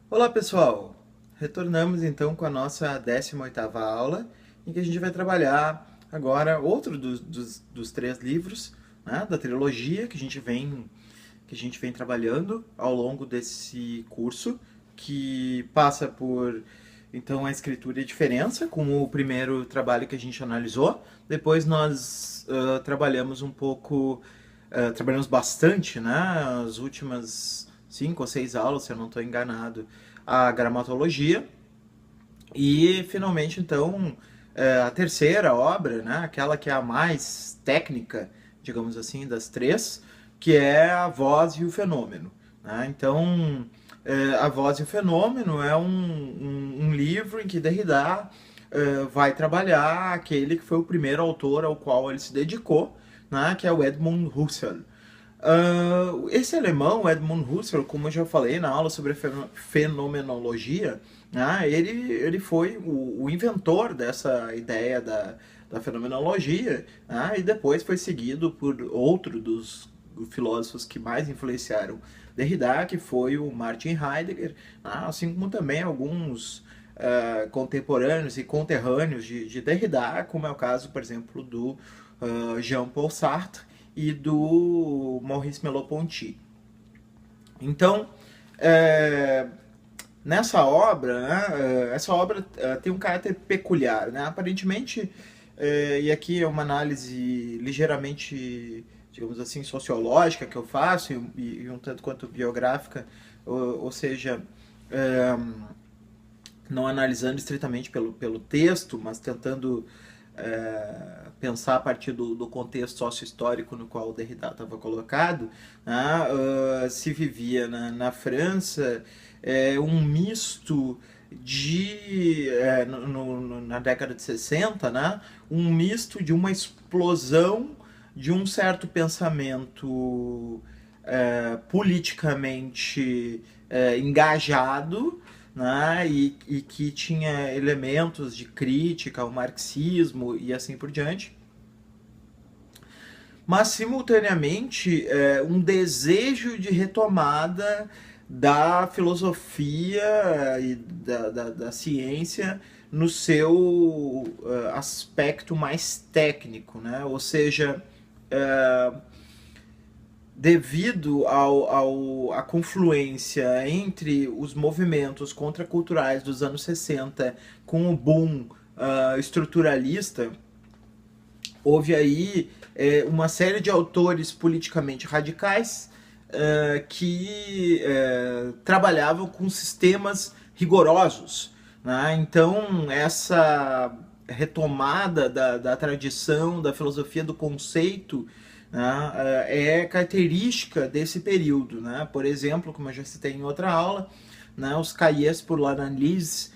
Olá pessoal, retornamos então com a nossa 18ª aula, em que a gente vai trabalhar agora outro dos 3 livros, né, da trilogia que a gente vem trabalhando ao longo desse curso, que passa por então a escritura e a diferença, com o primeiro trabalho que a gente analisou. Depois nós trabalhamos um pouco, trabalhamos bastante, né, as últimas 5 ou 6 aulas, se eu não estou enganado, a gramatologia. E finalmente então a terceira obra, né, aquela que é a mais técnica, digamos assim, das 3, que é a voz e o fenômeno, né? Então a voz e o fenômeno é um livro em que Derrida vai trabalhar aquele que foi o primeiro autor ao qual ele se dedicou, né, que é o Edmund Husserl. Esse alemão, Edmund Husserl, como eu já falei na aula sobre fenomenologia, né, ele foi o inventor dessa ideia da fenomenologia, né, e depois foi seguido por outro dos filósofos que mais influenciaram Derrida, que foi o Martin Heidegger, né, assim como também alguns contemporâneos e conterrâneos de Derrida, como é o caso, por exemplo, do Jean-Paul Sartre e do Maurice Merleau-Ponty. Então, nessa obra, né, essa obra tem um caráter peculiar, né? Aparentemente, e aqui é uma análise ligeiramente, digamos assim, sociológica que eu faço e um tanto quanto biográfica, ou seja, não analisando estritamente pelo texto, mas tentando pensar a partir do contexto socio-histórico no qual o Derrida estava colocado, né? Se vivia na França um misto de, na década de 60, né? Um misto de uma explosão de um certo pensamento politicamente engajado, né, e que tinha elementos de crítica ao marxismo e assim por diante, mas simultaneamente um desejo de retomada da filosofia e da ciência no seu aspecto mais técnico, né? Ou seja, devido à confluência entre os movimentos contraculturais dos anos 60 com o boom estruturalista, houve aí uma série de autores politicamente radicais que trabalhavam com sistemas rigorosos, né? Então, essa retomada da tradição, da filosofia do conceito, né, é característica desse período, né? Por exemplo, como eu já citei em outra aula, né, os cahiers por l'analyse,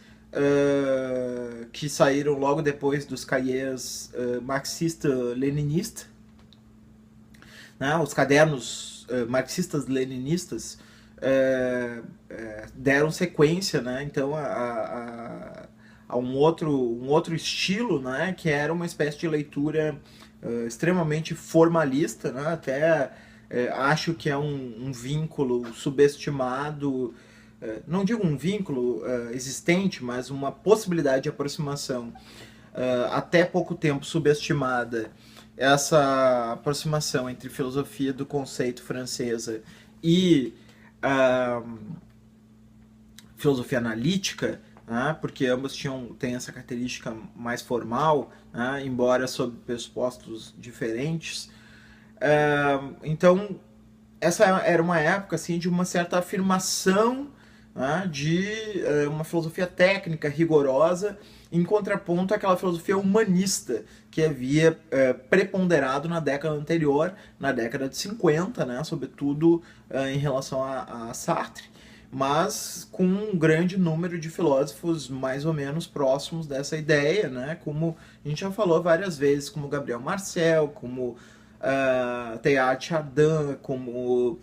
que saíram logo depois dos cahiers marxista-leninistas, né, os cadernos marxistas-leninistas deram sequência, né, então a um outro estilo, né, que era uma espécie de leitura extremamente formalista, né, até acho que é um vínculo subestimado, não digo um vínculo existente, mas uma possibilidade de aproximação até pouco tempo subestimada, essa aproximação entre filosofia do conceito francesa e filosofia analítica, né, porque ambos têm essa característica mais formal, né, embora sob pressupostos diferentes. Então, essa era uma época assim, de uma certa afirmação, né, de uma filosofia técnica rigorosa, em contraponto àquela filosofia humanista que havia preponderado na década anterior, na década de 50, né, sobretudo em relação a Sartre, mas com um grande número de filósofos mais ou menos próximos dessa ideia, né? Como a gente já falou várias vezes, como Gabriel Marcel, como Teilhard de Chardin, como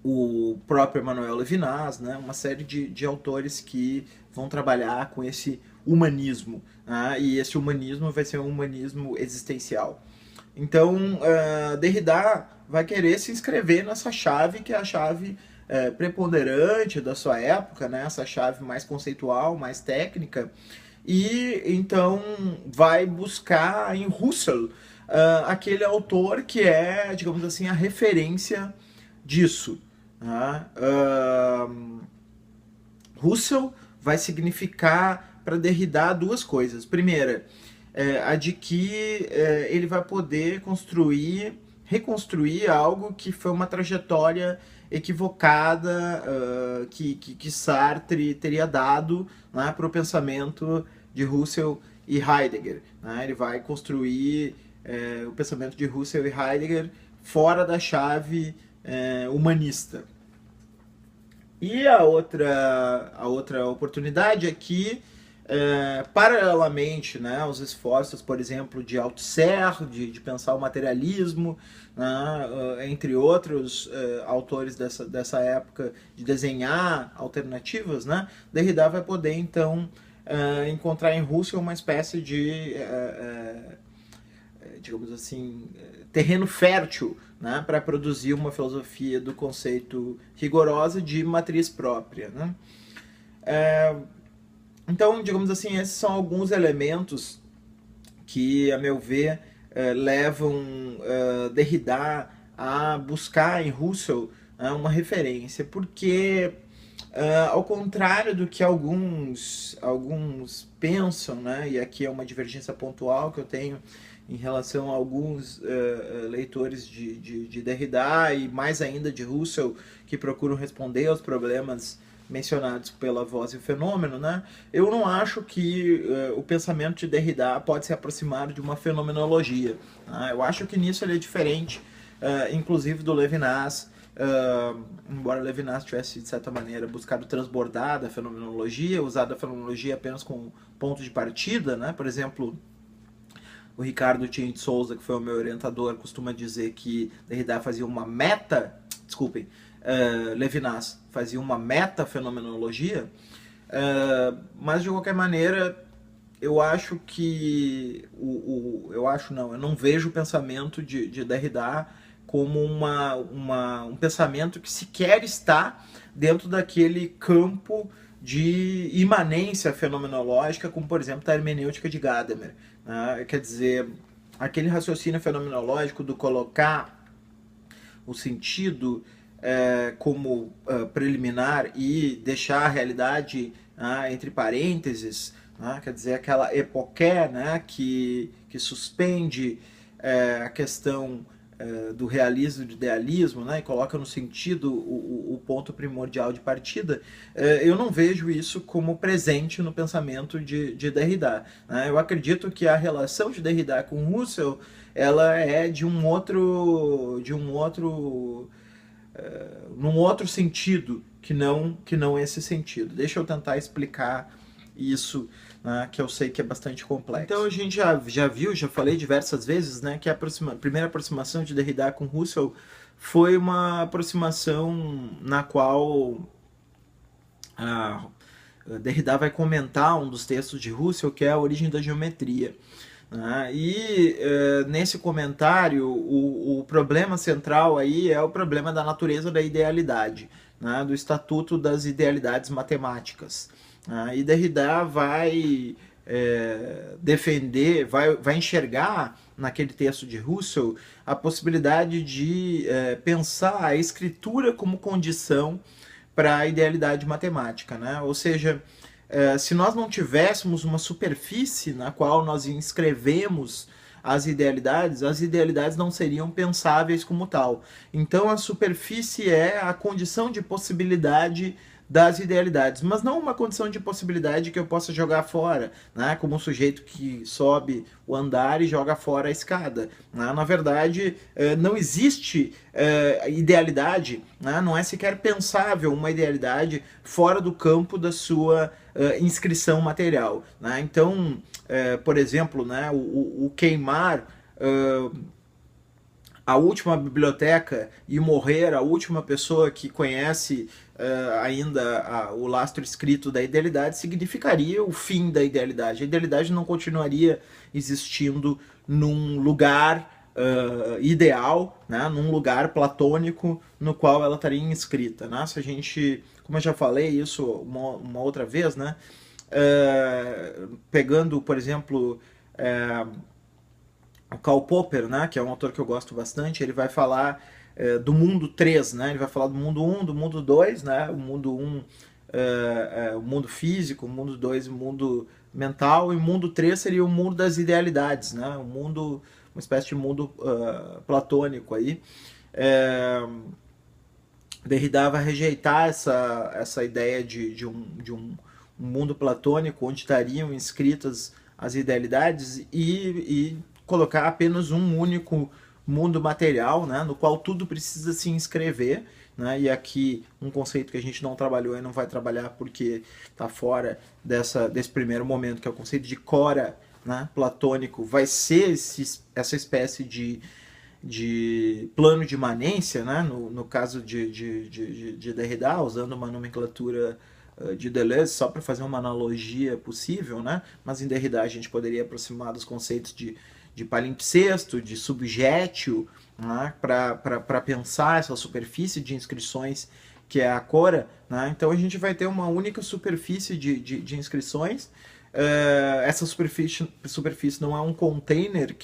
o próprio Emmanuel Levinas, né? Uma série de autores que vão trabalhar com esse humanismo, né? E esse humanismo vai ser um humanismo existencial. Então, Derrida vai querer se inscrever nessa chave que é a chave preponderante da sua época, né? Essa chave mais conceitual, mais técnica, e então vai buscar em Husserl aquele autor que é, digamos assim, a referência disso. Né? Husserl vai significar para Derrida duas coisas. Primeira, a de que ele vai poder reconstruir algo que foi uma trajetória equivocada que Sartre teria dado, né, para o pensamento de Husserl e Heidegger. Né? Ele vai construir o pensamento de Husserl e Heidegger fora da chave humanista. E a outra oportunidade é que, paralelamente, né, aos esforços, por exemplo, de Althusser, de pensar o materialismo, né, entre outros autores dessa época, de desenhar alternativas, né, Derrida vai poder, então, encontrar em Husserl uma espécie de, digamos assim, terreno fértil, né, para produzir uma filosofia do conceito rigorosa de matriz própria. Né? Então, digamos assim, esses são alguns elementos que, a meu ver, levam Derrida a buscar em Husserl uma referência, porque, ao contrário do que alguns pensam, né, e aqui é uma divergência pontual que eu tenho em relação a alguns leitores de Derrida e mais ainda de Husserl, que procuram responder aos problemas mencionados pela Voz e o Fenômeno, né? Eu não acho que o pensamento de Derrida pode se aproximar de uma fenomenologia. Né? Eu acho que nisso ele é diferente, inclusive do Levinas, embora Levinas tivesse, de certa maneira, buscado transbordar da fenomenologia, usado a fenomenologia apenas como ponto de partida, né? Por exemplo, o Ricardo Tien de Souza, que foi o meu orientador, costuma dizer que Derrida fazia uma Levinas fazia uma meta-fenomenologia, mas de qualquer maneira eu acho que eu não vejo o pensamento de Derrida como um pensamento que sequer está dentro daquele campo de imanência fenomenológica, como por exemplo a hermenêutica de Gadamer. Quer dizer, aquele raciocínio fenomenológico do colocar o sentido como preliminar e deixar a realidade entre parênteses, quer dizer, aquela epoqué, que suspende a questão do realismo e do idealismo, e coloca no sentido o ponto primordial de partida, eu não vejo isso como presente no pensamento de Derrida. Eu acredito que a relação de Derrida com Husserl ela é num outro sentido que não esse sentido. Deixa eu tentar explicar isso, que eu sei que é bastante complexo. Então a gente já falei diversas vezes, que a primeira aproximação de Derrida com Husserl foi uma aproximação na qual Derrida vai comentar um dos textos de Husserl, que é A Origem da Geometria. E nesse comentário o problema central aí é o problema da natureza da idealidade, do estatuto das idealidades matemáticas. E Derrida vai defender, vai enxergar naquele texto de Husserl a possibilidade de pensar a escritura como condição para a idealidade matemática, ou seja, se nós não tivéssemos uma superfície na qual nós inscrevemos as idealidades não seriam pensáveis como tal. Então a superfície é a condição de possibilidade das idealidades, mas não uma condição de possibilidade que eu possa jogar fora, né? Como um sujeito que sobe o andar e joga fora a escada. Né? Na verdade, não existe idealidade, né? Não é sequer pensável uma idealidade fora do campo da sua inscrição material. Né? Então, por exemplo, né, o queimar a última biblioteca e morrer a última pessoa que conhece ainda o lastro escrito da idealidade significaria o fim da idealidade. A idealidade não continuaria existindo num lugar ideal, né, num lugar platônico no qual ela estaria inscrita. Né? Se a gente, como eu já falei isso uma outra vez, né, pegando, por exemplo, o Karl Popper, né, que é um autor que eu gosto bastante, ele vai falar do mundo 3, né, ele vai falar do mundo 1, do mundo 2, né, o mundo 1, o mundo físico, o mundo 2, o mundo mental, e o mundo 3 seria o mundo das idealidades, né, o mundo, uma espécie de mundo platônico aí. Derrida vai rejeitar essa ideia de um mundo platônico onde estariam inscritas as idealidades e colocar apenas um único mundo material, né, no qual tudo precisa se inscrever, né, e aqui um conceito que a gente não trabalhou e não vai trabalhar porque está fora desse primeiro momento, que é o conceito de cora, né, platônico, vai ser essa espécie de plano de imanência, né, no caso de Derrida, usando uma nomenclatura de Deleuze, só para fazer uma analogia possível, né, mas em Derrida a gente poderia aproximar dos conceitos de palimpsesto, de subjétio, né, para pensar essa superfície de inscrições que é a cora. Né? Então a gente vai ter uma única superfície de inscrições. Essa superfície não é um container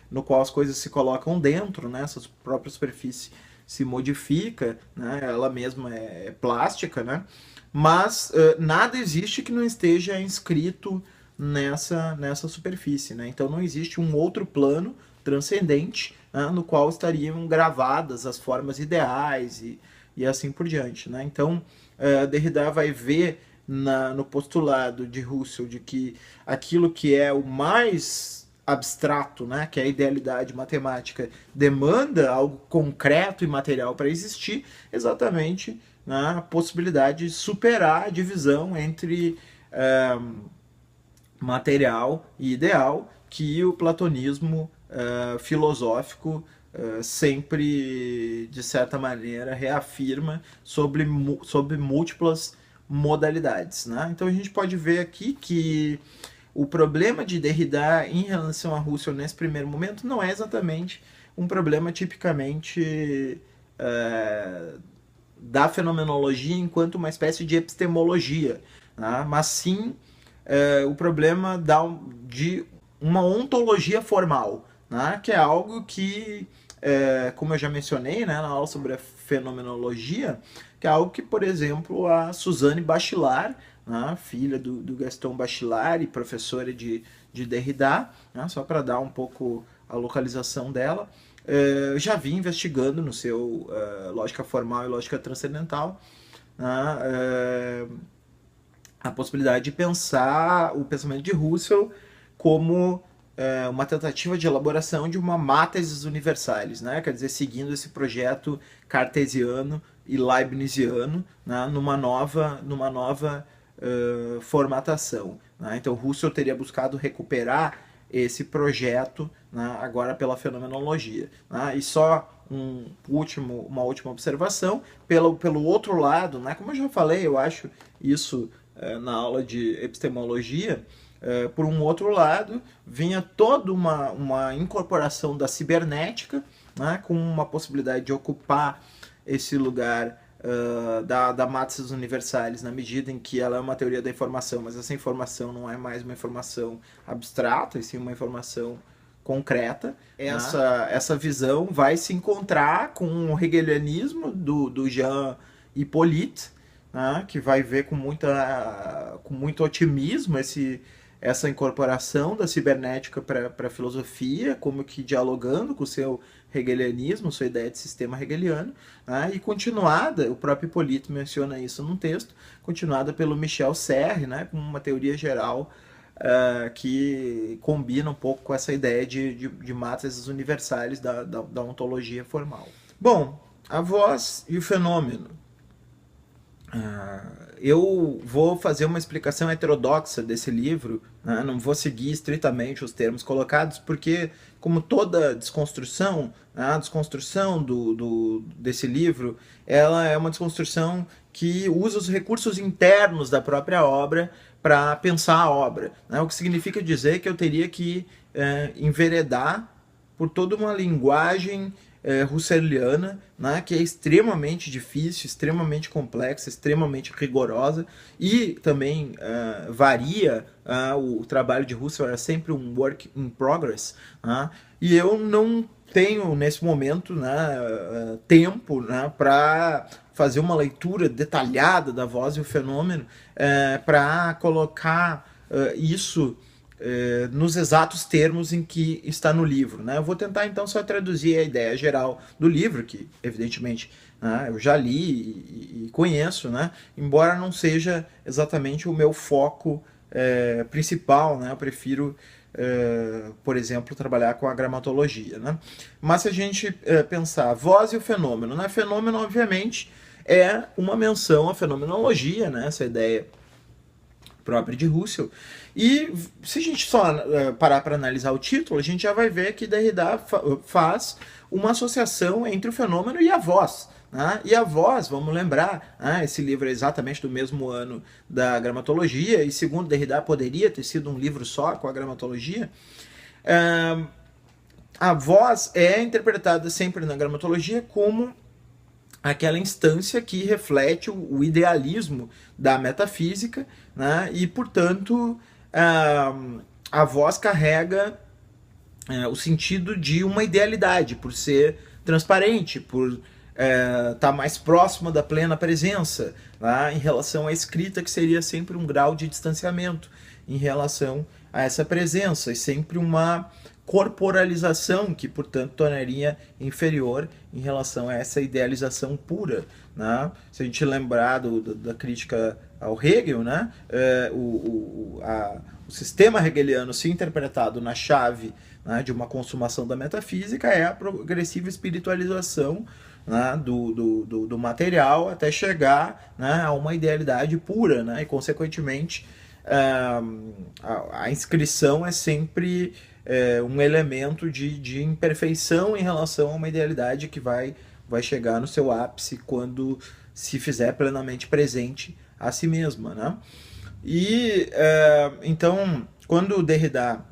no qual as coisas se colocam dentro, né? Essa própria superfície se modifica, né? Ela mesma é plástica, né? Mas nada existe que não esteja inscrito nessa superfície, né? Então não existe um outro plano transcendente, né, no qual estariam gravadas as formas ideais e assim por diante, né? Então Derrida vai ver no postulado de Husserl de que aquilo que é o mais abstrato, né, que é a idealidade matemática, demanda algo concreto e material para existir, exatamente, né, a possibilidade de superar a divisão entre material e ideal que o platonismo filosófico sempre, de certa maneira, reafirma sobre múltiplas modalidades. Né? Então a gente pode ver aqui que o problema de Derrida em relação a Husserl nesse primeiro momento não é exatamente um problema tipicamente da fenomenologia enquanto uma espécie de epistemologia, né? Mas sim o problema de uma ontologia formal, né? Que é algo que, como eu já mencionei, né, na aula sobre a fenomenologia, que é algo que, por exemplo, a Suzanne Bachelard, né, filha do Gaston Bachelard e professora de Derrida, né, só para dar um pouco a localização dela, já vinha investigando no seu Lógica Formal e Lógica Transcendental, né, a possibilidade de pensar o pensamento de Husserl como uma tentativa de elaboração de uma Mathesis universalis, né? Quer dizer, seguindo esse projeto cartesiano e leibniziano, né? numa nova formatação. Né? Então Husserl teria buscado recuperar esse projeto, né? Agora pela fenomenologia. Né? E só uma última observação, pelo outro lado, né? Como eu já falei, eu acho isso na aula de epistemologia, por um outro lado, vinha toda uma incorporação da cibernética, né, com uma possibilidade de ocupar esse lugar da Mathesis universalis, na medida em que ela é uma teoria da informação, mas essa informação não é mais uma informação abstrata, e sim uma informação concreta. Essa visão vai se encontrar com o hegelianismo do Jean Hippolyte, né, que vai ver com muito otimismo essa incorporação da cibernética para a filosofia, como que dialogando com o seu hegelianismo, sua ideia de sistema hegeliano, né? E continuada, o próprio Hipólito menciona isso num texto, continuada pelo Michel Serre, né? Com uma teoria geral que combina um pouco com essa ideia de matrizes universais da ontologia formal. Bom, a voz e o fenômeno. Eu vou fazer uma explicação heterodoxa desse livro, né? Não vou seguir estritamente os termos colocados, porque, como toda desconstrução, a desconstrução desse livro, ela é uma desconstrução que usa os recursos internos da própria obra para pensar a obra, né? O que significa dizer que eu teria que enveredar por toda uma linguagem husserliana, né, que é extremamente difícil, extremamente complexa, extremamente rigorosa, e também varia. O trabalho de Husserl é sempre um work in progress, né, e eu não tenho nesse momento, né, tempo, né, para fazer uma leitura detalhada da voz e o fenômeno, para colocar isso nos exatos termos em que está no livro, né? Eu vou tentar então só traduzir a ideia geral do livro, que evidentemente, né, eu já li e conheço, né? Embora não seja exatamente o meu foco principal, né? Eu prefiro, por exemplo, trabalhar com a gramatologia, né? Mas se a gente pensar a voz e o fenômeno, né? Fenômeno, obviamente, é uma menção à fenomenologia, né? Essa ideia própria de Husserl. E se a gente só parar para analisar o título, a gente já vai ver que Derrida faz uma associação entre o fenômeno e a voz. Né? E a voz, vamos lembrar, esse livro é exatamente do mesmo ano da gramatologia, e segundo Derrida poderia ter sido um livro só com a gramatologia. A voz é interpretada sempre na gramatologia como aquela instância que reflete o idealismo da metafísica, né? E, portanto, a voz carrega o sentido de uma idealidade, por ser transparente, por estar mais próxima da plena presença, né? Em relação à escrita, que seria sempre um grau de distanciamento em relação a essa presença, e sempre uma corporalização que, portanto, tornaria inferior em relação a essa idealização pura, né? Se a gente lembrar da crítica ao Hegel, né? O sistema hegeliano, se interpretado na chave, né, de uma consumação da metafísica, é a progressiva espiritualização, né, do material até chegar, né, a uma idealidade pura, né? E, consequentemente, a inscrição é sempre um elemento de imperfeição em relação a uma idealidade que vai chegar no seu ápice quando se fizer plenamente presente a si mesma, né? E então, quando o Derrida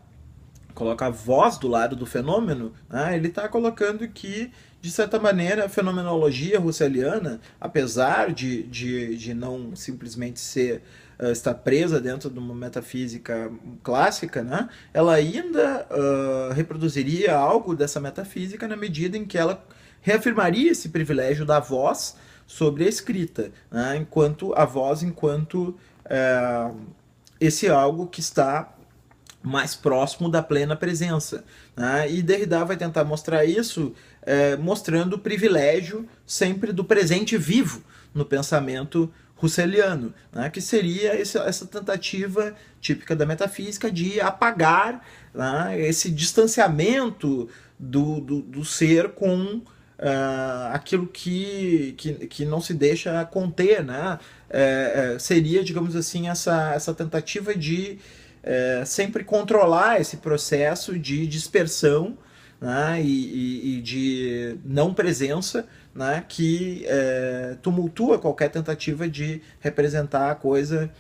coloca a voz do lado do fenômeno, né, ele está colocando que, de certa maneira, a fenomenologia husserliana, apesar de não simplesmente estar presa dentro de uma metafísica clássica, né, ela ainda reproduziria algo dessa metafísica na medida em que ela reafirmaria esse privilégio da voz sobre a escrita, né, enquanto a voz enquanto esse algo que está mais próximo da plena presença, né? E Derrida vai tentar mostrar isso mostrando o privilégio sempre do presente vivo no pensamento husserliano, né? Que seria essa tentativa típica da metafísica de apagar, né, esse distanciamento do ser com aquilo que não se deixa conter, né? Seria, digamos assim, essa tentativa de sempre controlar esse processo de dispersão, né, e de não presença, né, que tumultua qualquer tentativa de representar a coisa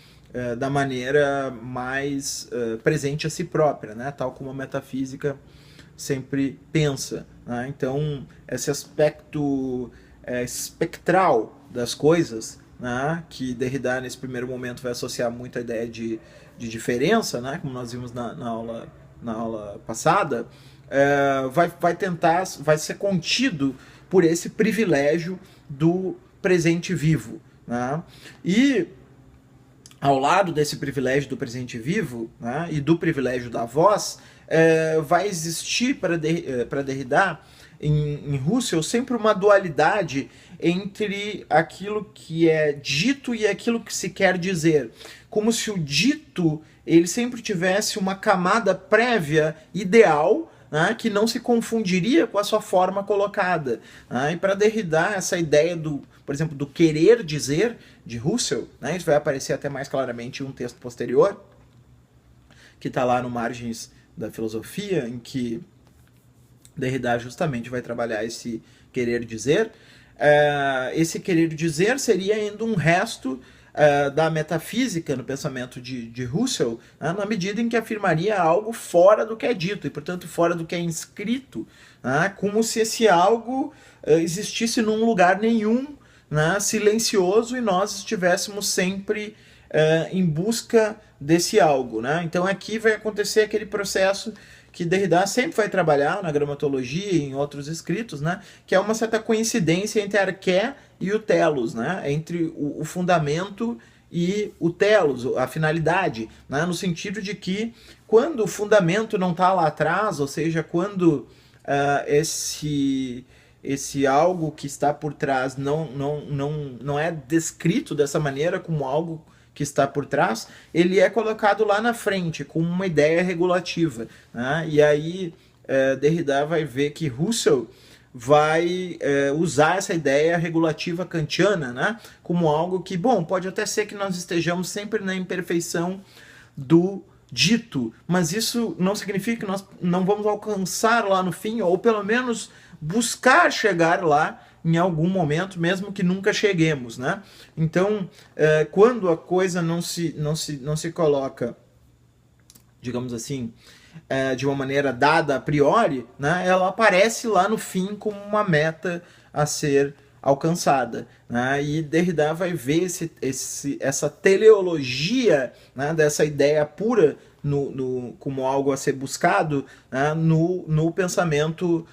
da maneira mais presente a si própria, né, tal como a metafísica sempre pensa, né? Então, esse aspecto espectral das coisas, né, que Derrida nesse primeiro momento vai associar muito a ideia de diferença, né, como nós vimos na aula passada, vai ser contido por esse privilégio do presente vivo, né? E ao lado desse privilégio do presente vivo, né, e do privilégio da voz, vai existir para Derrida, em Husserl, sempre uma dualidade entre aquilo que é dito e aquilo que se quer dizer. Como se o dito ele sempre tivesse uma camada prévia ideal, né, que não se confundiria com a sua forma colocada. Né? E para Derrida, essa ideia por exemplo, do querer dizer de Husserl, né, isso vai aparecer até mais claramente em um texto posterior, que está lá no Margens da Filosofia, em que Derrida justamente vai trabalhar esse querer dizer. Esse querer dizer seria ainda um resto da metafísica no pensamento de Husserl, né, na medida em que afirmaria algo fora do que é dito, e portanto fora do que é inscrito, né, como se esse algo existisse num lugar nenhum, né, silencioso, e nós estivéssemos sempre em busca desse algo. Né? Então aqui vai acontecer aquele processo que Derrida sempre vai trabalhar na gramatologia e em outros escritos, né, que é uma certa coincidência entre a arqué e o telos, né, entre o fundamento e o telos, a finalidade, né, no sentido de que quando o fundamento não está lá atrás, ou seja, quando esse algo que está por trás não é descrito dessa maneira como algo que está por trás, ele é colocado lá na frente, com uma ideia regulativa. Né? E aí Derrida vai ver que Husserl vai usar essa ideia regulativa kantiana, né? Como algo que, bom, pode até ser que nós estejamos sempre na imperfeição do dito, mas isso não significa que nós não vamos alcançar lá no fim, ou pelo menos buscar chegar lá em algum momento, mesmo que nunca cheguemos, né? Então, quando a coisa não se coloca, digamos assim, de uma maneira dada a priori, né, ela aparece lá no fim como uma meta a ser alcançada. Né? E Derrida vai ver essa teleologia, né, dessa ideia pura como algo a ser buscado, né, no pensamento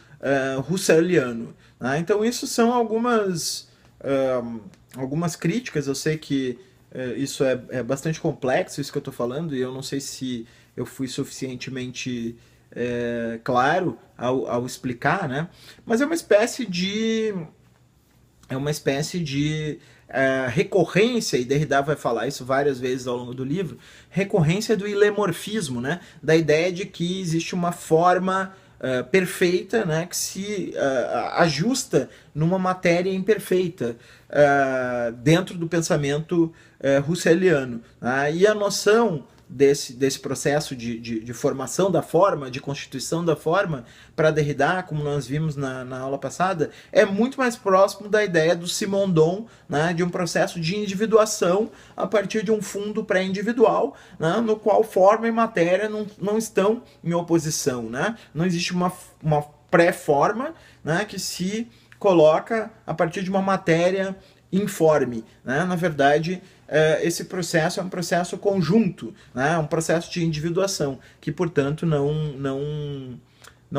husserliano. Né? Então isso são algumas críticas. Eu sei que isso é bastante complexo, isso que eu estou falando, e eu não sei se eu fui suficientemente claro ao explicar, né? Mas é uma espécie de recorrência, e Derrida vai falar isso várias vezes ao longo do livro, recorrência do ilemorfismo, né? Da ideia de que existe uma forma perfeita, né, que se ajusta numa matéria imperfeita dentro do pensamento husserliano. Né? E a noção desse processo de formação da forma, de constituição da forma, para Derrida, como nós vimos na aula passada, é muito mais próximo da ideia do Simondon, né, de um processo de individuação a partir de um fundo pré-individual, né, no qual forma e matéria não estão em oposição. Né? Não existe uma pré-forma, né, que se coloca a partir de uma matéria informe. Né? Na verdade, esse processo é um processo conjunto, né? Um processo de individuação, que, portanto, não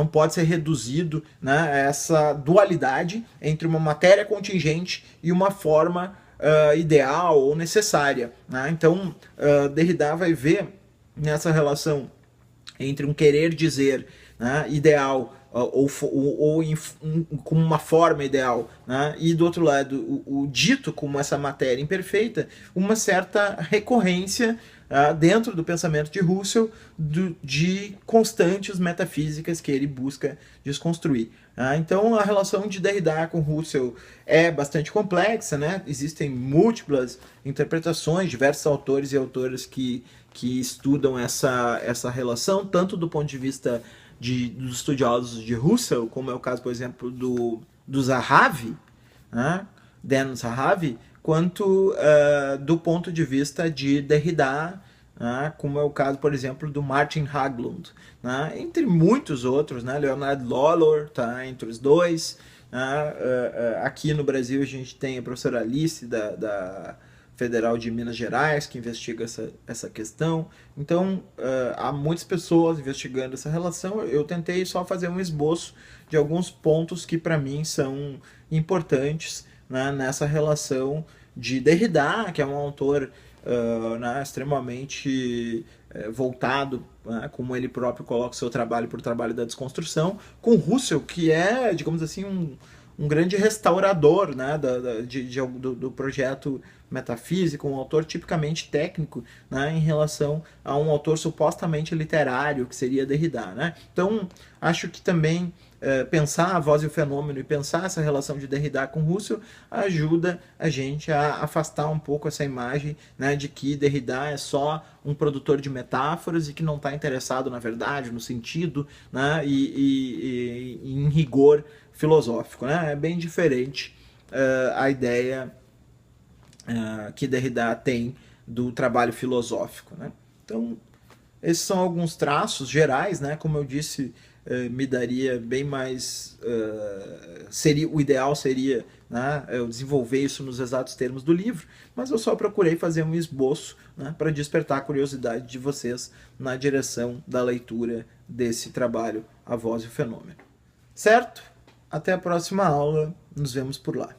pode ser reduzido, né, a essa dualidade entre uma matéria contingente e uma forma ideal ou necessária. Né? Então, Derrida vai ver nessa relação entre um querer dizer, né, ideal, como uma forma ideal, né? E do outro lado o dito como essa matéria imperfeita, uma certa recorrência dentro do pensamento de Husserl de constantes metafísicas que ele busca desconstruir. Então a relação de Derrida com Husserl é bastante complexa, né? Existem múltiplas interpretações, diversos autores e autoras que estudam essa relação, tanto do ponto de vista dos estudiosos de Husserl, como é o caso, por exemplo, do Zahavi, né? Dan Zahavi, quanto do ponto de vista de Derrida, né? Como é o caso, por exemplo, do Martin Haglund, né? Entre muitos outros, né? Leonard Lollor está entre os dois. Né? Aqui no Brasil a gente tem a professora Alice da Federal de Minas Gerais, que investiga essa questão. Então, há muitas pessoas investigando essa relação. Eu tentei só fazer um esboço de alguns pontos que, para mim, são importantes, né, nessa relação de Derrida, que é um autor né, extremamente voltado, né, como ele próprio coloca o seu trabalho para o trabalho da desconstrução, com Russell, que é, digamos assim, um grande restaurador, né, do projeto metafísico, um autor tipicamente técnico, né, em relação a um autor supostamente literário, que seria Derrida. Né? Então, acho que também pensar a voz e o fenômeno e pensar essa relação de Derrida com Russell ajuda a gente a afastar um pouco essa imagem, né, de que Derrida é só um produtor de metáforas e que não está interessado na verdade, no sentido, né, e em rigor filosófico. Né? É bem diferente a ideia que Derrida tem do trabalho filosófico. Né? Então, esses são alguns traços gerais, né? Como eu disse, me daria bem mais. Seria, o ideal seria, né, eu desenvolver isso nos exatos termos do livro, mas eu só procurei fazer um esboço, né, para despertar a curiosidade de vocês na direção da leitura desse trabalho, A Voz e o Fenômeno. Certo? Até a próxima aula. Nos vemos por lá.